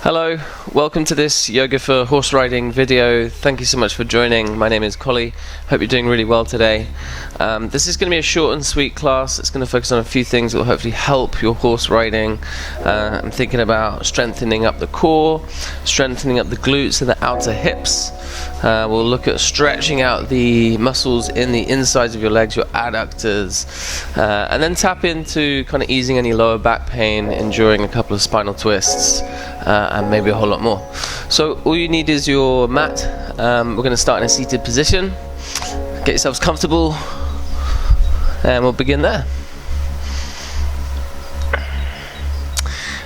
Hello, welcome to this yoga for horse riding video. Thank you so much for joining. My name is Collie. Hope you're doing really well today. This is going to be a short and sweet class. It's going to focus on a few things that will hopefully help your horse riding. I'm thinking about strengthening up the core, strengthening up the glutes and the outer hips. We'll look at stretching out the muscles in the insides of your legs, your adductors, and then tap into kind of easing any lower back pain, enduring a couple of spinal twists, and maybe a whole lot more. So all you need is your mat. We're going to start in a seated position. Get yourselves comfortable, and we'll begin there.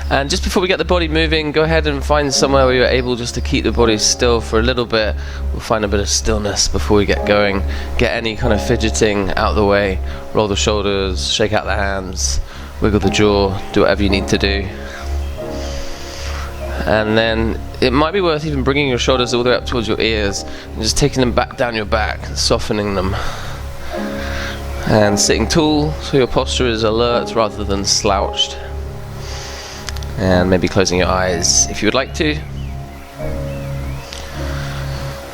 And just before we get the body moving, go ahead and find somewhere where you're able just to keep the body still for a little bit. We'll find a bit of stillness before we get going. Get any kind of fidgeting out of the way. Roll the shoulders, shake out the hands, wiggle the jaw, do whatever you need to do. And then it might be worth even bringing your shoulders all the way up towards your ears and just taking them back down your back, softening them. And sitting tall so your posture is alert rather than slouched. And maybe closing your eyes if you would like to.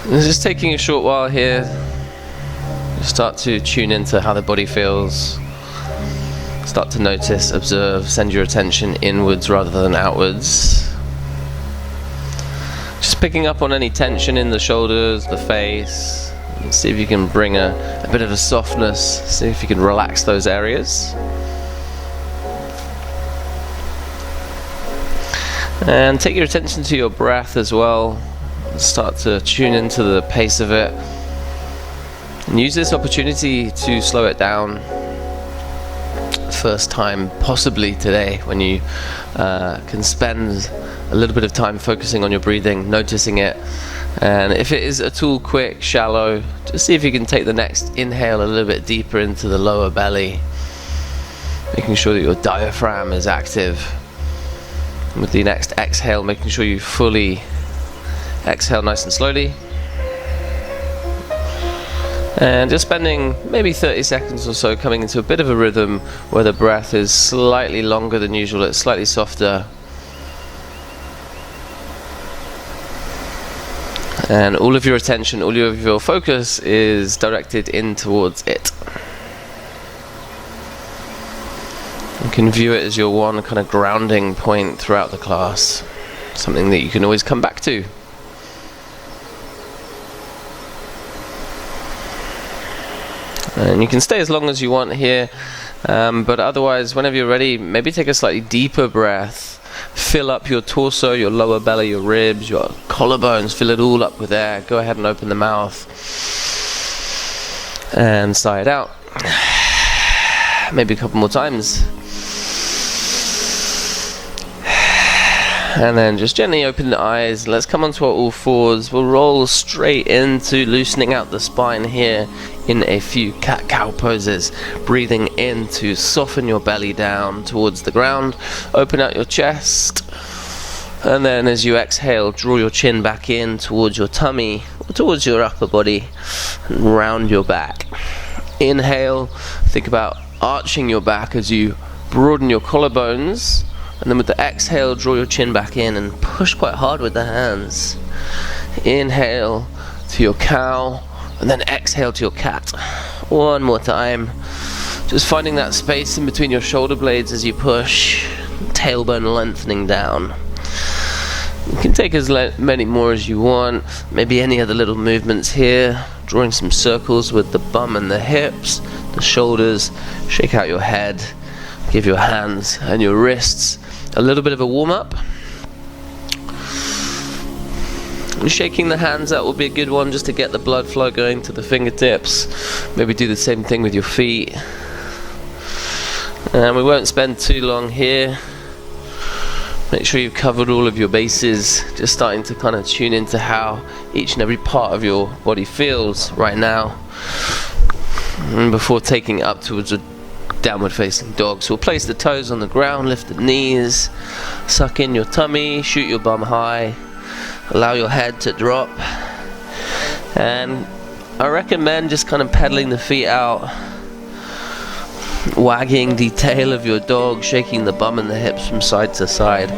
And just taking a short while here, start to tune into how the body feels. Start to notice, observe, send your attention inwards rather than outwards. Just picking up on any tension in the shoulders, the face, and see if you can bring a bit of a softness, see if you can relax those areas. And take your attention to your breath as well. Start to tune into the pace of it. And use this opportunity to slow it down. First time possibly today when you can spend a little bit of time focusing on your breathing, noticing it. And if it is at all quick, shallow, just see if you can take the next inhale a little bit deeper into the lower belly. Making sure that your diaphragm is active. With the next exhale, making sure you fully exhale nice and slowly. And just spending maybe 30 seconds or so coming into a bit of a rhythm where the breath is slightly longer than usual, it's slightly softer. And all of your attention, all of your focus is directed in towards it. You can view it as your one kind of grounding point throughout the class, something that you can always come back to. And you can stay as long as you want here, but otherwise, whenever you're ready, maybe take a slightly deeper breath. Fill up your torso, your lower belly, your ribs, your collarbones, fill it all up with air. Go ahead and open the mouth and sigh it out. Maybe a couple more times. And then just gently open the eyes. Let's come onto our all fours. We'll roll straight into loosening out the spine here in a few cat-cow poses. Breathing in to soften your belly down towards the ground. Open out your chest. And then as you exhale, draw your chin back in towards your tummy, or towards your upper body, and round your back. Inhale, think about arching your back as you broaden your collarbones. And then with the exhale, draw your chin back in and push quite hard with the hands. Inhale to your cow, and then exhale to your cat. One more time. Just finding that space in between your shoulder blades as you push. Tailbone lengthening down. You can take as many more as you want. Maybe any other little movements here. Drawing some circles with the bum and the hips, the shoulders. Shake out your head. Give your hands and your wrists a little bit of a warm-up. Shaking the hands out will be a good one just to get the blood flow going to the fingertips. Maybe do the same thing with your feet. And we won't spend too long here. Make sure you've covered all of your bases. Just starting to kind of tune into how each and every part of your body feels right now. And before taking it up towards a downward facing dog. So we'll place the toes on the ground, lift the knees, suck in your tummy, shoot your bum high, allow your head to drop. And I recommend just kind of pedaling the feet out wagging the tail of your dog, shaking the bum and the hips from side to side.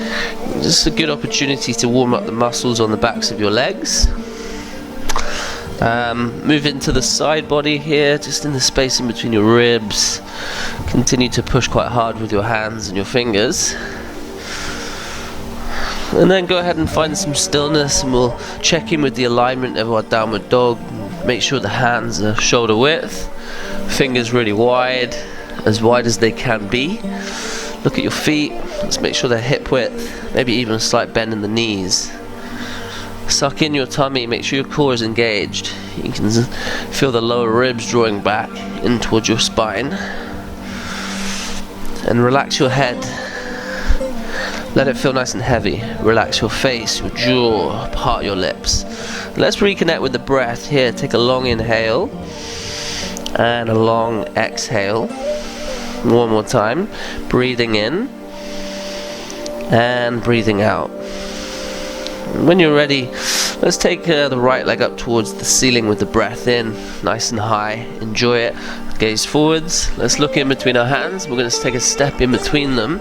Just a good opportunity to warm up the muscles on the backs of your legs. Move into the side body here, just in the space in between your ribs. Continue to push quite hard with your hands and your fingers. And then go ahead and find some stillness, and we'll check in with the alignment of our downward dog. Make sure the hands are shoulder width, fingers really wide as they can be. Look at your feet, let's make sure they're hip width, maybe even a slight bend in the knees. Suck in your tummy, make sure your core is engaged. You can feel the lower ribs drawing back in towards your spine. And relax your head. Let it feel nice and heavy. Relax your face, your jaw, part your lips. Let's reconnect with the breath here. Take a long inhale and a long exhale. One more time. Breathing in and breathing out. When you're ready, let's take the right leg up towards the ceiling with the breath in, nice and high. Enjoy it. Gaze forwards. Let's look in between our hands. We're going to take a step in between them.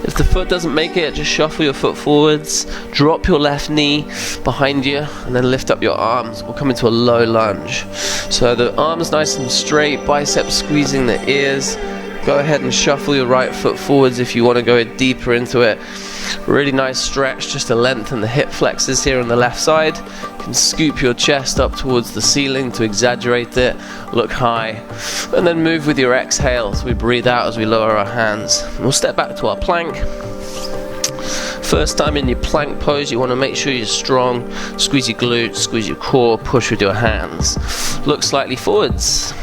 If the foot doesn't make it, just shuffle your foot forwards, drop your left knee behind you, and then lift up your arms. We'll come into a low lunge. So the arms nice and straight, biceps squeezing the ears. Go ahead and shuffle your right foot forwards if you want to go deeper into it. Really nice stretch just to lengthen the hip flexors here on the left side. You can scoop your chest up towards the ceiling to exaggerate it. Look high. And then move with your exhale so we breathe out as we lower our hands. We'll step back to our plank. First time in your plank pose, you want to make sure you're strong. Squeeze your glutes, squeeze your core, push with your hands. Look slightly forwards.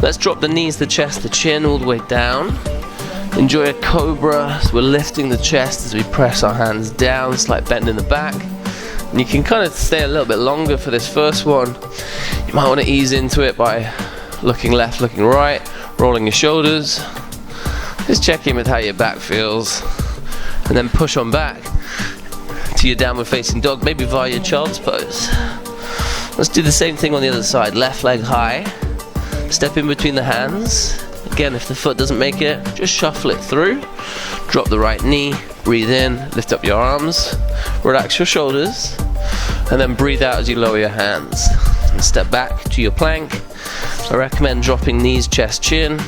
Let's drop the knees, the chest, the chin all the way down. Enjoy a cobra, so we're lifting the chest as we press our hands down, slight bend in the back. And you can kind of stay a little bit longer for this first one. You might want to ease into it by looking left, looking right, rolling your shoulders. Just check in with how your back feels. And then push on back to your downward facing dog, maybe via your child's pose. Let's do the same thing on the other side. Left leg high. Step in between the hands. Again, if the foot doesn't make it, just shuffle it through. Drop the right knee, breathe in, lift up your arms, relax your shoulders, and then breathe out as you lower your hands. And step back to your plank. I recommend dropping knees, chest, chin,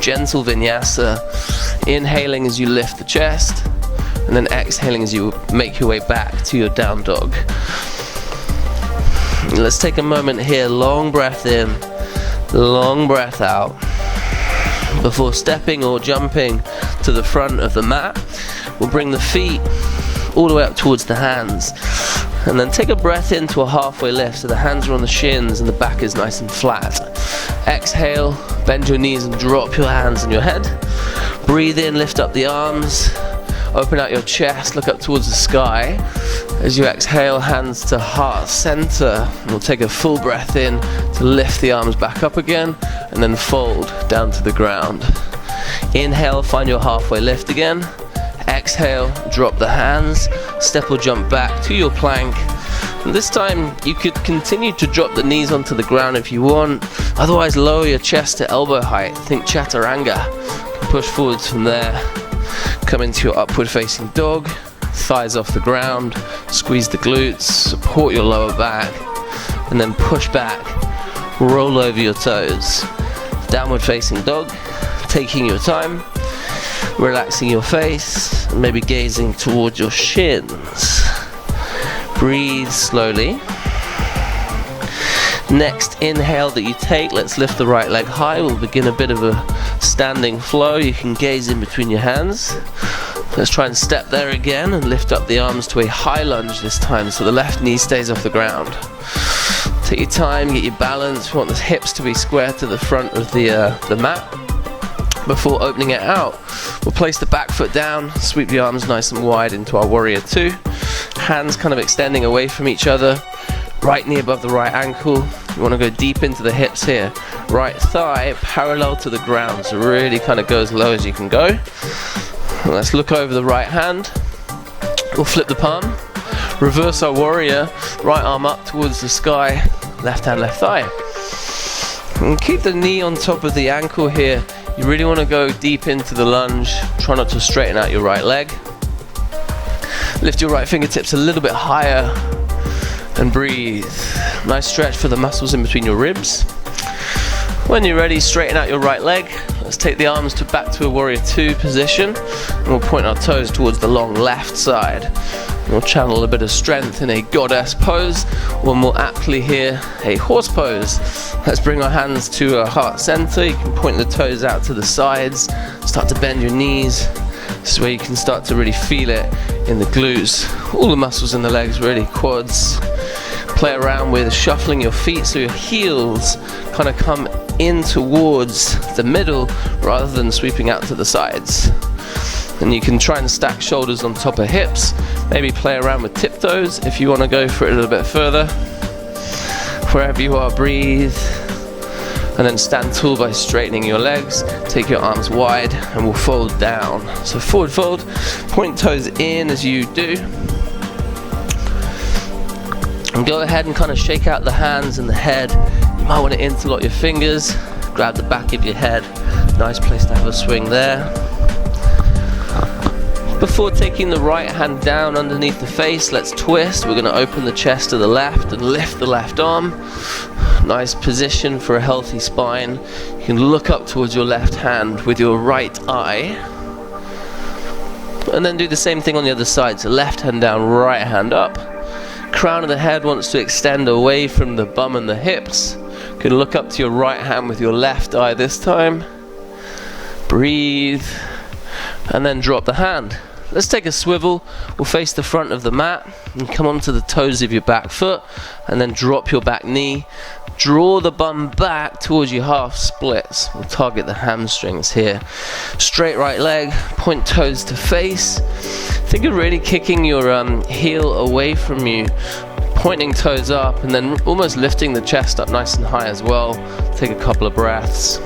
gentle vinyasa, inhaling as you lift the chest, and then exhaling as you make your way back to your down dog. Let's take a moment here, long breath in, long breath out. Before stepping or jumping to the front of the mat, we'll bring the feet all the way up towards the hands. And then take a breath into a halfway lift so the hands are on the shins and the back is nice and flat. Exhale, bend your knees and drop your hands on your head. Breathe in, lift up the arms. Open out your chest, look up towards the sky. As you exhale, hands to heart center. We'll take a full breath in to lift the arms back up again, and then fold down to the ground. Inhale, find your halfway lift again. Exhale, drop the hands, step or jump back to your plank. And this time you could continue to drop the knees onto the ground if you want. Otherwise, lower your chest to elbow height. Think chaturanga. Push forwards from there. Come into your upward facing dog. Thighs off the ground, squeeze the glutes, support your lower back, and then push back, roll over your toes. Downward facing dog, taking your time, relaxing your face, and maybe gazing towards your shins. Breathe slowly. Next inhale that you take, let's lift the right leg high. We'll begin a bit of a standing flow. You can gaze in between your hands. Let's try and step there again and lift up the arms to a high lunge this time so the left knee stays off the ground. Take your time, get your balance. We want the hips to be square to the front of the mat. Before opening it out, we'll place the back foot down, sweep the arms nice and wide into our warrior two. Hands kind of extending away from each other. Right knee above the right ankle. You want to go deep into the hips here. Right thigh parallel to the ground, so really kind of go as low as you can go. Let's look over the right hand. We'll flip the palm. Reverse our warrior. Right arm up towards the sky. Left hand, left thigh. And keep the knee on top of the ankle here. You really want to go deep into the lunge. Try not to straighten out your right leg. Lift your right fingertips a little bit higher and breathe. Nice stretch for the muscles in between your ribs. When you're ready, straighten out your right leg. Let's take the arms back to a warrior 2 position, and we'll point our toes towards the long left side. And we'll channel a bit of strength in a goddess pose, or more aptly here, a horse pose. Let's bring our hands to our heart center. You can point the toes out to the sides, start to bend your knees. This is where you can start to really feel it in the glutes, all the muscles in the legs, really, quads. Play around with shuffling your feet so your heels kind of come in towards the middle rather than sweeping out to the sides. And you can try and stack shoulders on top of hips, maybe play around with tiptoes if you want to go for it a little bit further. Wherever you are, breathe, and then stand tall by straightening your legs. Take your arms wide and we'll fold down. So forward fold, point toes in as you do. And go ahead and kind of shake out the hands and the head. You might want to interlock your fingers, grab the back of your head. Nice place to have a swing there. Before taking the right hand down underneath the face, let's twist. We're going to open the chest to the left and lift the left arm. Nice position for a healthy spine. You can look up towards your left hand with your right eye. And then do the same thing on the other side. So left hand down, right hand up. Crown of the head wants to extend away from the bum and the hips. You can look up to your right hand with your left eye this time. Breathe. And then drop the hand. Let's take a swivel. We'll face the front of the mat and come onto the toes of your back foot, and then drop your back knee. Draw the bum back towards your half splits. We'll target the hamstrings here. Straight right leg, point toes to face. Think of really kicking your heel away from you, pointing toes up, and then almost lifting the chest up nice and high as well. Take a couple of breaths.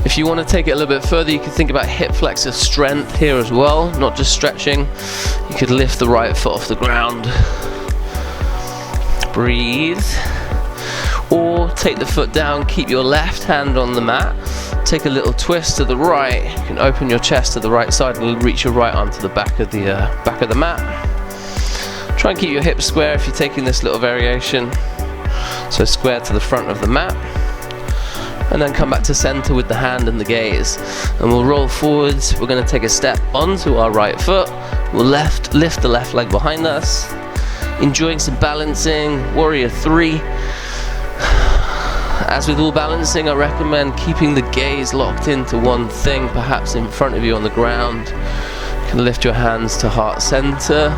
If you want to take it a little bit further, you can think about hip flexor strength here as well, not just stretching. You could lift the right foot off the ground. Breathe. Or take the foot down, keep your left hand on the mat. Take a little twist to the right. You can open your chest to the right side and reach your right arm to the back of the mat. Try and keep your hips square if you're taking this little variation. So square to the front of the mat. And then come back to center with the hand and the gaze. And we'll roll forwards. We're going to take a step onto our right foot. We'll lift the left leg behind us. Enjoying some balancing, warrior 3. As with all balancing, I recommend keeping the gaze locked into one thing, perhaps in front of you on the ground. You can lift your hands to heart center.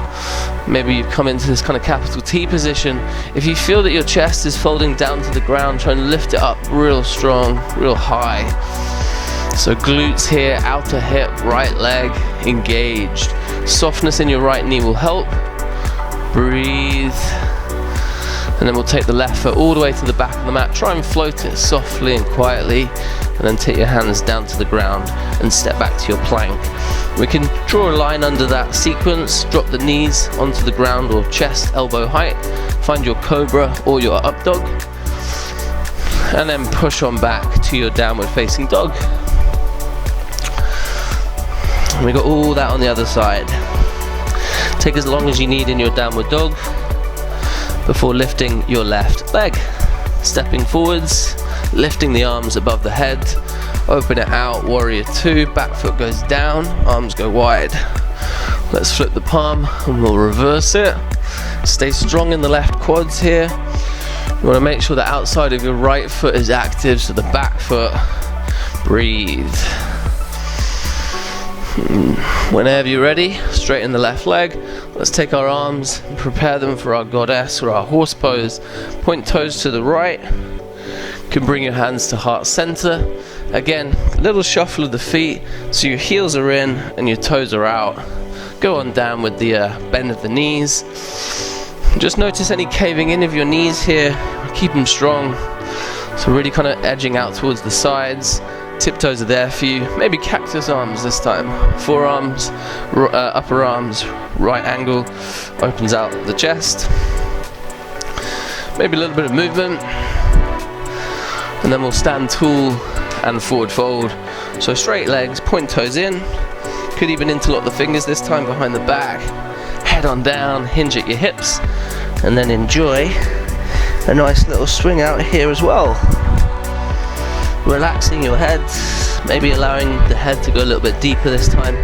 Maybe you come into this kind of capital T position. If you feel that your chest is folding down to the ground, try and lift it up real strong, real high. So glutes here, outer hip, right leg engaged. Softness in your right knee will help. Breathe. And then we'll take the left foot all the way to the back of the mat. Try and float it softly and quietly. And then take your hands down to the ground and step back to your plank. We can draw a line under that sequence. Drop the knees onto the ground or chest, elbow height. Find your cobra or your up dog. And then push on back to your downward facing dog. And we got all that on the other side. Take as long as you need in your downward dog before lifting your left leg. Stepping forwards, lifting the arms above the head, open it out, warrior 2, back foot goes down, arms go wide. Let's flip the palm and we'll reverse it. Stay strong in the left quads here. You want to make sure the outside of your right foot is active, so the back foot. Breathe. Whenever you're ready, straighten the left leg. Let's take our arms and prepare them for our goddess or our horse pose. Point toes to the right. You can bring your hands to heart center. Again, a little shuffle of the feet so your heels are in and your toes are out. Go on down with the bend of the knees. Just notice any caving in of your knees here. Keep them strong. So really kind of edging out towards the sides. Tiptoes are there for you. Maybe cactus arms this time. Forearms, upper arms, right angle, opens out the chest. Maybe a little bit of movement. And then we'll stand tall and forward fold. So straight legs, point toes in. Could even interlock the fingers this time behind the back. Head on down, hinge at your hips, and then enjoy a nice little swing out here as well. Relaxing your head, maybe allowing the head to go a little bit deeper this time.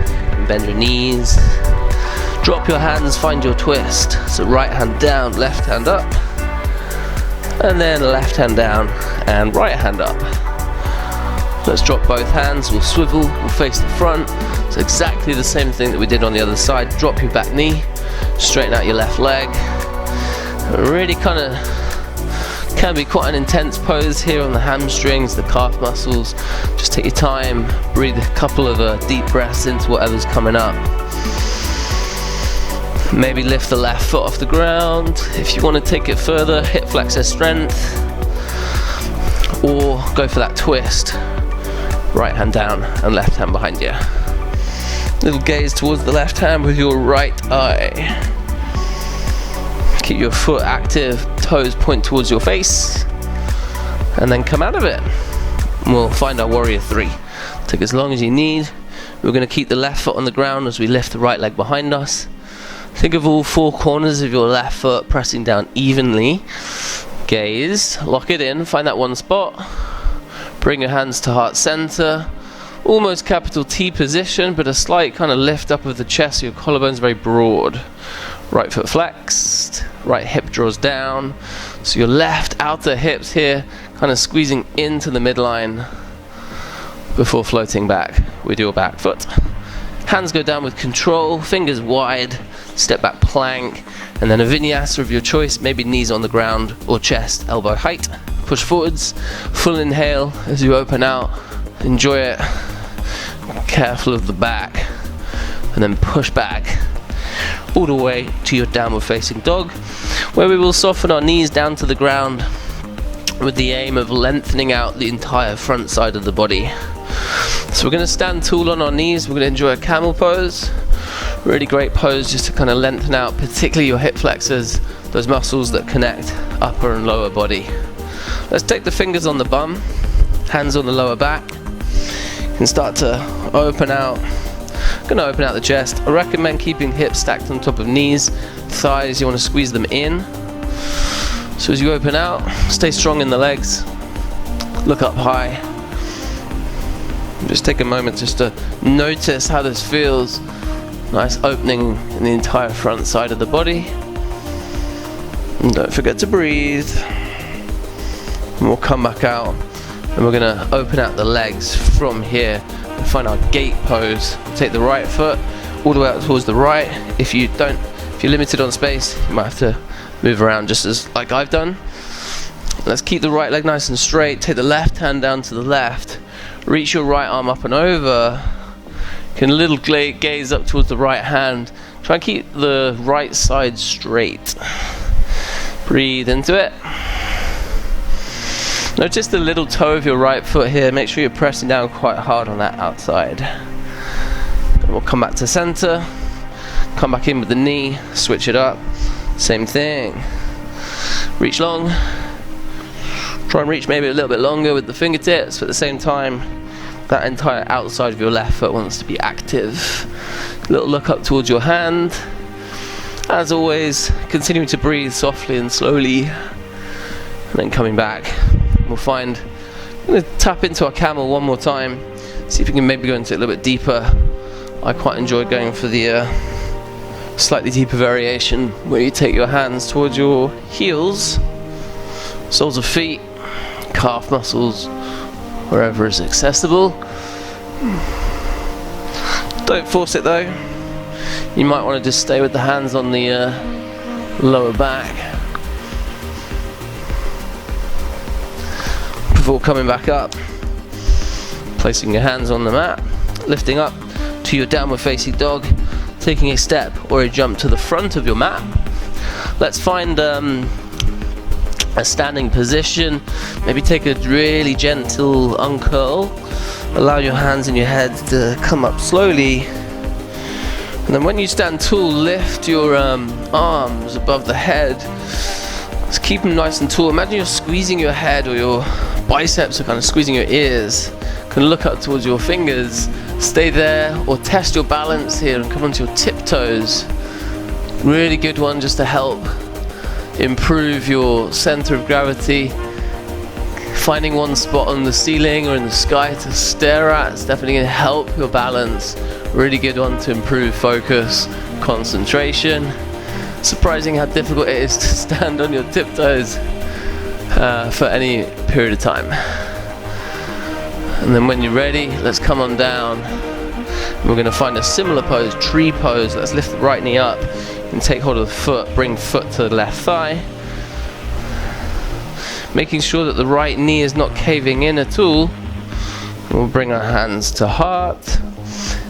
Bend your knees. Drop your hands, find your twist. So right hand down, left hand up. And then left hand down and right hand up. Let's drop both hands, we'll swivel, we'll face the front. It's exactly the same thing that we did on the other side. Drop your back knee, straighten out your left leg. Really kind of can be quite an intense pose here on the hamstrings, the calf muscles. Just take your time, breathe a couple of deep breaths into whatever's coming up. Maybe lift the left foot off the ground. If you want to take it further, hip flexor strength, or go for that twist. Right hand down and left hand behind you. Little gaze towards the left hand with your right eye. Keep your foot active, toes point towards your face, and then come out of it. And we'll find our warrior 3. Take as long as you need. We're going to keep the left foot on the ground as we lift the right leg behind us. Think of all 4 corners of your left foot pressing down evenly. Gaze, lock it in, find that one spot. Bring your hands to heart center. Almost capital T position, but a slight kind of lift up of the chest so your collarbone's very broad. Right foot flexed, right hip draws down. So your left outer hips here kind of squeezing into the midline before floating back with your back foot. Hands go down with control, fingers wide, step back plank, and then a vinyasa of your choice, maybe knees on the ground or chest, elbow height. Push forwards, full inhale as you open out, enjoy it, careful of the back, and then push back all the way to your downward facing dog, where we will soften our knees down to the ground with the aim of lengthening out the entire front side of the body. So we're going to stand tall on our knees, we're going to enjoy a camel pose. Really great pose just to kind of lengthen out particularly your hip flexors, those muscles that connect upper and lower body. Let's take the fingers on the bum, hands on the lower back. You can start to open out. I'm going to open out the chest. I recommend keeping hips stacked on top of knees, thighs, you want to squeeze them in. So as you open out, stay strong in the legs, look up high. Just take a moment just to notice how this feels. Nice opening in the entire front side of the body. And don't forget to breathe. And we'll come back out and we're going to open out the legs from here and find our gate pose. Take the right foot all the way out towards the right. If you're limited on space, you might have to move around just as like I've done. Let's keep the right leg nice and straight. Take the left hand down to the left. Reach your right arm up and over. You can a little gaze up towards the right hand. Try and keep the right side straight. Breathe into it. Notice the little toe of your right foot here. Make sure you're pressing down quite hard on that outside. And we'll come back to center. Come back in with the knee. Switch it up. Same thing. Reach long. Try and reach maybe a little bit longer with the fingertips, but at the same time, that entire outside of your left foot wants to be active. Little look up towards your hand. As always, continuing to breathe softly and slowly, and then coming back. We'll find, I'm going to tap into our camel one more time, see if we can maybe go into it a little bit deeper. I quite enjoy going for the slightly deeper variation, where you take your hands towards your heels, soles of feet, calf muscles, wherever is accessible. Don't force it though. You might want to just stay with the hands on the lower back before coming back up, placing your hands on the mat, lifting up to your downward facing dog, taking a step or a jump to the front of your mat. Let's find a standing position. Maybe take a really gentle uncurl. Allow your hands and your head to come up slowly. And then when you stand tall, lift your arms above the head. Just keep them nice and tall. Imagine you're squeezing your head or your biceps are kind of squeezing your ears. Can look up towards your fingers, stay there, or test your balance here and come onto your tiptoes. Really good one just to help improve your center of gravity. Finding one spot on the ceiling or in the sky to stare at is definitely going to help your balance. Really good one to improve focus, concentration. Surprising how difficult it is to stand on your tiptoes for any period of time. And then when you're ready, let's come on down. We're going to find a similar pose, tree pose. Let's lift the right knee up and take hold of the foot, bring foot to the left thigh. Making sure that the right knee is not caving in at all. We'll bring our hands to heart,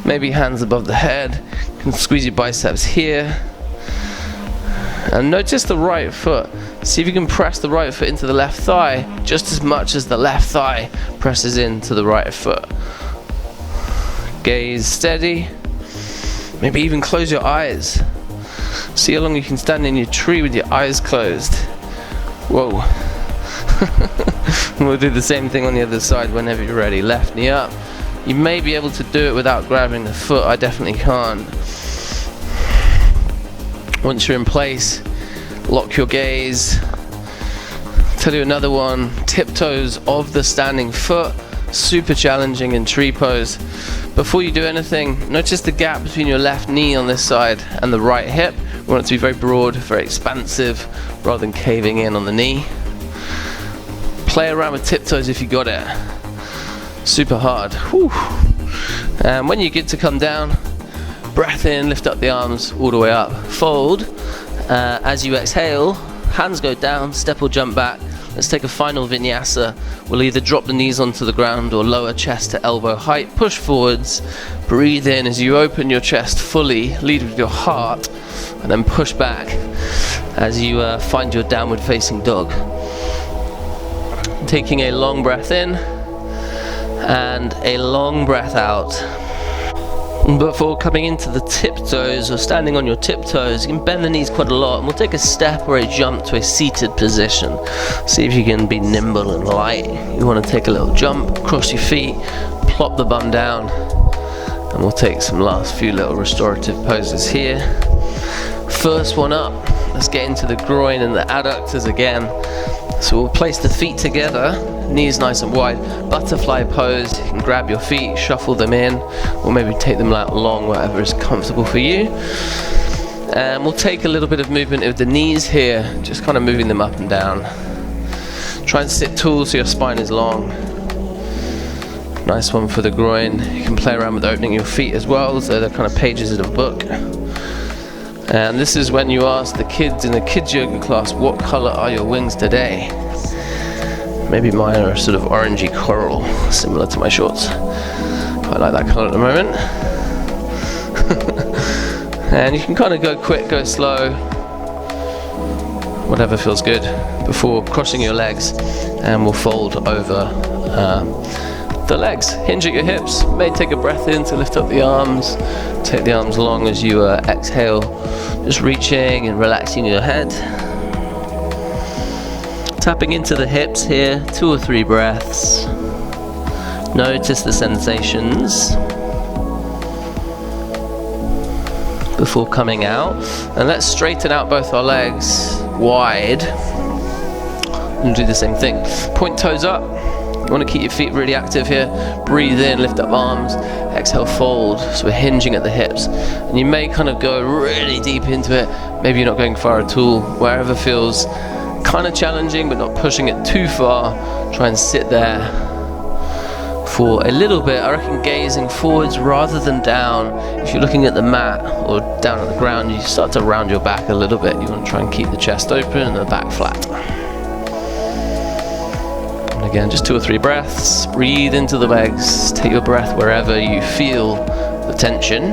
maybe hands above the head. You can squeeze your biceps here. And notice the right foot. See if you can press the right foot into the left thigh just as much as the left thigh presses into the right foot. Gaze steady. Maybe even close your eyes. See how long you can stand in your tree with your eyes closed. Whoa. We'll do the same thing on the other side whenever you're ready. Left knee up. You may be able to do it without grabbing the foot. I definitely can't. Once you're in place, lock your gaze. Tell you another one, tiptoes of the standing foot. Super challenging in tree pose. Before you do anything, notice the gap between your left knee on this side and the right hip. We want it to be very broad, very expansive, rather than caving in on the knee. Play around with tiptoes if you got it. Super hard. Whew. And when you're good to come down, breath in, lift up the arms all the way up. Fold. As you exhale, hands go down, step or jump back. Let's take a final vinyasa. We'll either drop the knees onto the ground or lower chest to elbow height. Push forwards. Breathe in as you open your chest fully. Lead with your heart. And then push back as you find your downward facing dog. Taking a long breath in and a long breath out. Before coming into the tiptoes or standing on your tiptoes, you can bend the knees quite a lot, and we'll take a step or a jump to a seated position. See if you can be nimble and light. You want to take a little jump, cross your feet, plop the bum down, and we'll take some last few little restorative poses here. First one up, let's get into the groin and the adductors again. So we'll place the feet together, knees nice and wide, butterfly pose. You can grab your feet, shuffle them in, or maybe take them out long, whatever is comfortable for you. And we'll take a little bit of movement with the knees here, just kind of moving them up and down. Try and sit tall so your spine is long. Nice one for the groin. You can play around with opening your feet as well, so they're kind of pages in a book. And this is when you ask the kids in the kids yoga class, what color are your wings today? Maybe mine are sort of orangey coral, similar to my shorts. Quite like that color at the moment. And you can kind of go quick, go slow, whatever feels good, before crossing your legs, and we'll fold over the legs. Hinge at your hips. May take a breath in to lift up the arms. Take the arms long as you exhale, just reaching and relaxing your head. Tapping into the hips here, 2 or 3 breaths. Notice the sensations before coming out. And let's straighten out both our legs wide and do the same thing. Point toes up. You want to keep your feet really active here. Breathe in, lift up arms, exhale, fold. So we're hinging at the hips. And you may kind of go really deep into it. Maybe you're not going far at all. Wherever feels kind of challenging, but not pushing it too far. Try and sit there for a little bit. I reckon gazing forwards rather than down. If you're looking at the mat or down on the ground, you start to round your back a little bit. You want to try and keep the chest open and the back flat. And again, just 2 or 3 breaths. Breathe into the legs. Take your breath wherever you feel the tension.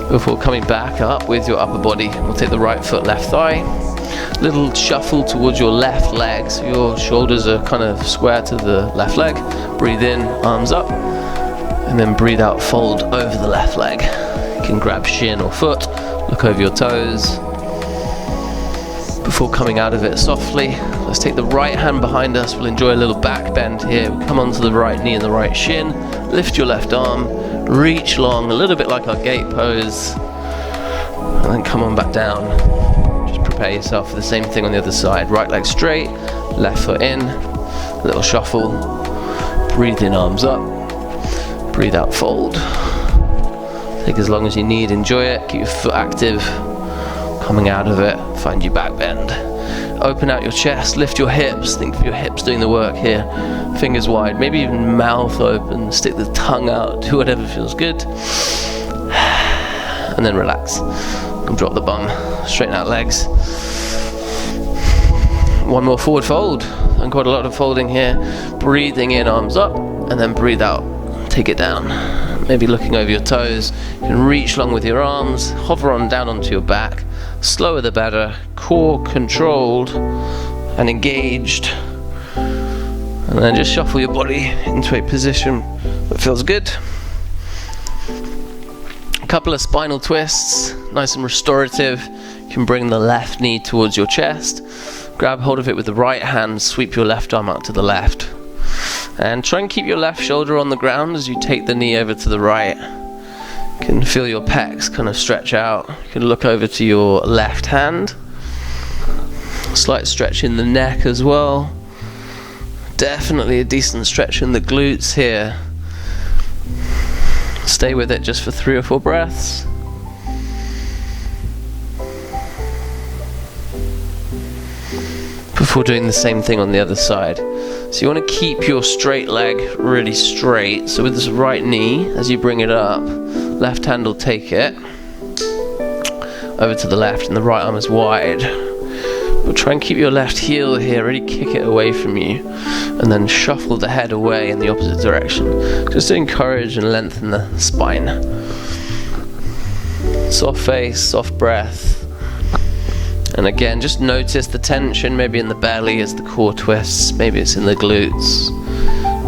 Before coming back up with your upper body, we'll take the right foot, left thigh. Little shuffle towards your left leg, so your shoulders are kind of square to the left leg. Breathe in, arms up, and then breathe out, fold over the left leg. You can grab shin or foot, look over your toes. before coming out of it softly. Let's take the right hand behind us. We'll enjoy a little back bend here. We'll come onto the right knee and the right shin. Lift your left arm, reach long, a little bit like our gate pose, and then come on back down. Just prepare yourself for the same thing on the other side. Right leg straight, left foot in, a little shuffle. Breathe in, arms up. Breathe out, fold. Take as long as you need, enjoy it, keep your foot active. Coming out of it, find your back bend. Open out your chest, lift your hips, think of your hips doing the work here. Fingers wide, maybe even mouth open, stick the tongue out, do whatever feels good. And then relax. And drop the bum, straighten out legs. One more forward fold, and quite a lot of folding here. Breathing in, arms up, and then breathe out, take it down. Maybe looking over your toes, you can reach long with your arms, hover on down onto your back. Slower the better, core controlled and engaged. And then just shuffle your body into a position that feels good. A couple of spinal twists, nice and restorative. You can bring the left knee towards your chest. Grab hold of it with the right hand, sweep your left arm out to the left. And try and keep your left shoulder on the ground as you take the knee over to the right. You can feel your pecs kind of stretch out. You can look over to your left hand. Slight stretch in the neck as well. Definitely a decent stretch in the glutes here. Stay with it just for 3 or 4 breaths. Before doing the same thing on the other side. So you want to keep your straight leg really straight. So with this right knee, as you bring it up, left hand will take it over to the left and the right arm is wide. But try and keep your left heel here, really kick it away from you, and then shuffle the head away in the opposite direction, just to encourage and lengthen the spine. Soft face, soft breath. And again, just notice the tension maybe in the belly as the core twists, maybe it's in the glutes.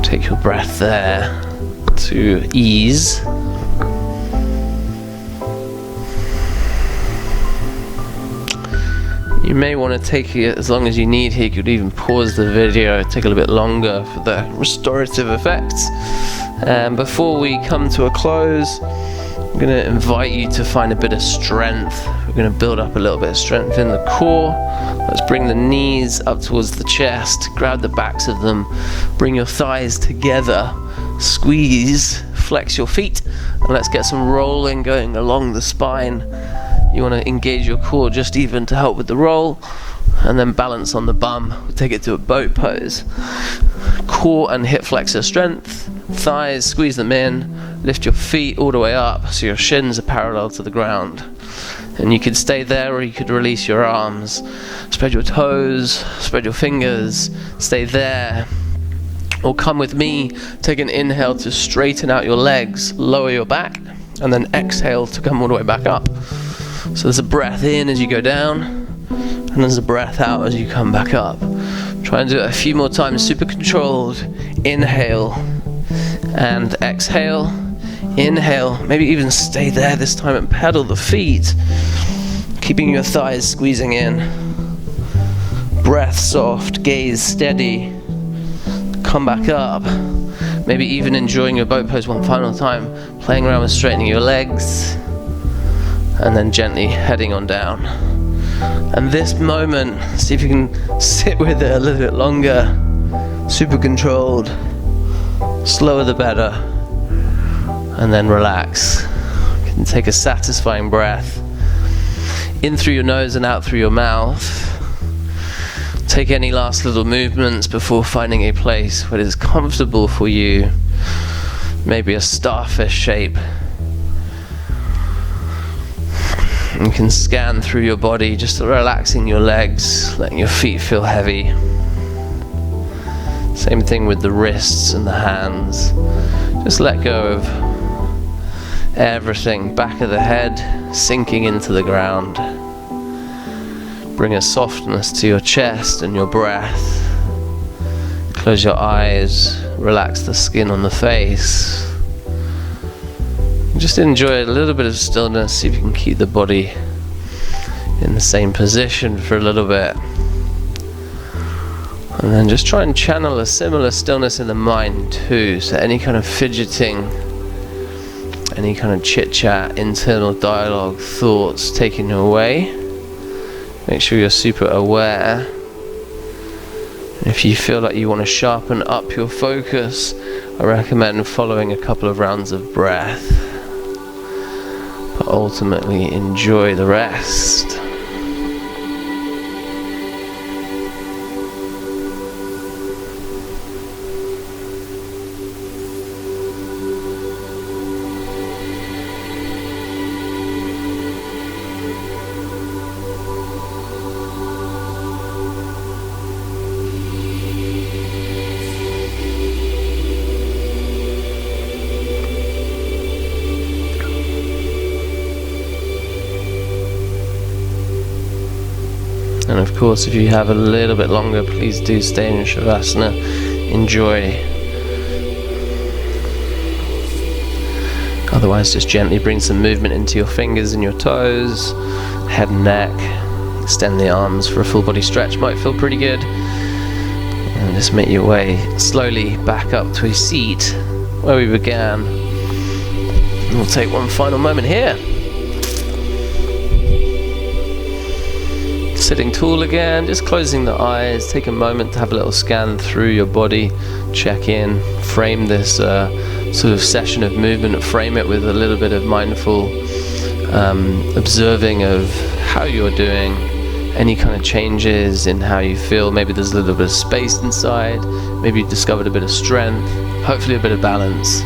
Take your breath there to ease. You may want to take it as long as you need here. You could even pause the video, take a little bit longer for the restorative effects. And before we come to a close, I'm going to invite you to find a bit of strength. We're going to build up a little bit of strength in the core. Let's bring the knees up towards the chest, grab the backs of them, bring your thighs together, squeeze, flex your feet, and let's get some rolling going along the spine. You want to engage your core just even to help with the roll, and then balance on the bum. We'll take it to a boat pose. Core and hip flexor strength, thighs, squeeze them in, lift your feet all the way up so your shins are parallel to the ground. And you could stay there or you could release your arms. Spread your toes, spread your fingers, stay there. Or come with me, take an inhale to straighten out your legs, lower your back, and then exhale to come all the way back up. So there's a breath in as you go down, and there's a breath out as you come back up. Try and do it a few more times, super controlled. Inhale and exhale. Inhale, maybe even stay there this time and pedal the feet, keeping your thighs squeezing in. Breath soft, gaze steady. Come back up. Maybe even enjoying your boat pose one final time, playing around with straightening your legs, and then gently heading on down. And this moment, see if you can sit with it a little bit longer. Super controlled, slower the better, and then relax. You can take a satisfying breath in through your nose and out through your mouth. Take any last little movements before finding a place where it is comfortable for you. Maybe a starfish shape. You can scan through your body, just relaxing your legs, letting your feet feel heavy. Same thing with the wrists and the hands. Just let go of everything. Back of the head sinking into the ground. Bring a softness to your chest and your breath. Close your eyes, relax the skin on the face. Just enjoy a little bit of stillness, see if you can keep the body in the same position for a little bit. And then just try and channel a similar stillness in the mind too. So any kind of fidgeting, any kind of chit chat, internal dialogue, thoughts taken away. Make sure you're super aware. If you feel like you want to sharpen up your focus, I recommend following a couple of rounds of breath. But ultimately, enjoy the rest. And of course, if you have a little bit longer, please do stay in Shavasana. Enjoy. Otherwise, just gently bring some movement into your fingers and your toes, head and neck. Extend the arms for a full body stretch, might feel pretty good. And just make your way slowly back up to a seat where we began. And we'll take one final moment here. Sitting tall again, just closing the eyes, take a moment to have a little scan through your body, check in, frame this sort of session of movement, frame it with a little bit of mindful observing of how you're doing, any kind of changes in how you feel. Maybe there's a little bit of space inside, maybe you discovered a bit of strength, hopefully a bit of balance,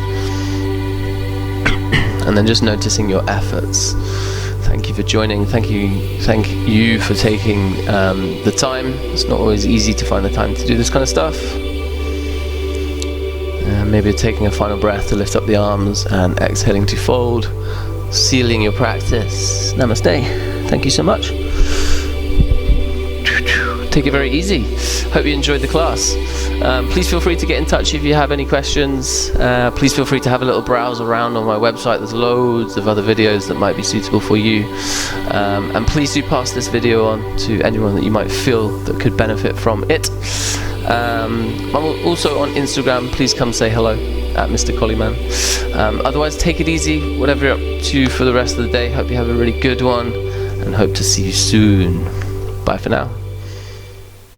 and then just noticing your efforts. Thank you for joining. Thank you for taking the time. It's not always easy to find the time to do this kind of stuff. Maybe taking a final breath to lift up the arms and exhaling to fold, sealing your practice. Namaste. Thank you so much. Take it very easy. Hope you enjoyed the class. Please feel free to get in touch if you have any questions. Please feel free to have a little browse around on my website. There's loads of other videos that might be suitable for you. And please do pass this video on to anyone that you might feel that could benefit from it. I'm also on Instagram. Please come say hello at Mr. Collyman. Otherwise, take it easy. Whatever you're up to for the rest of the day. Hope you have a really good one and hope to see you soon. Bye for now.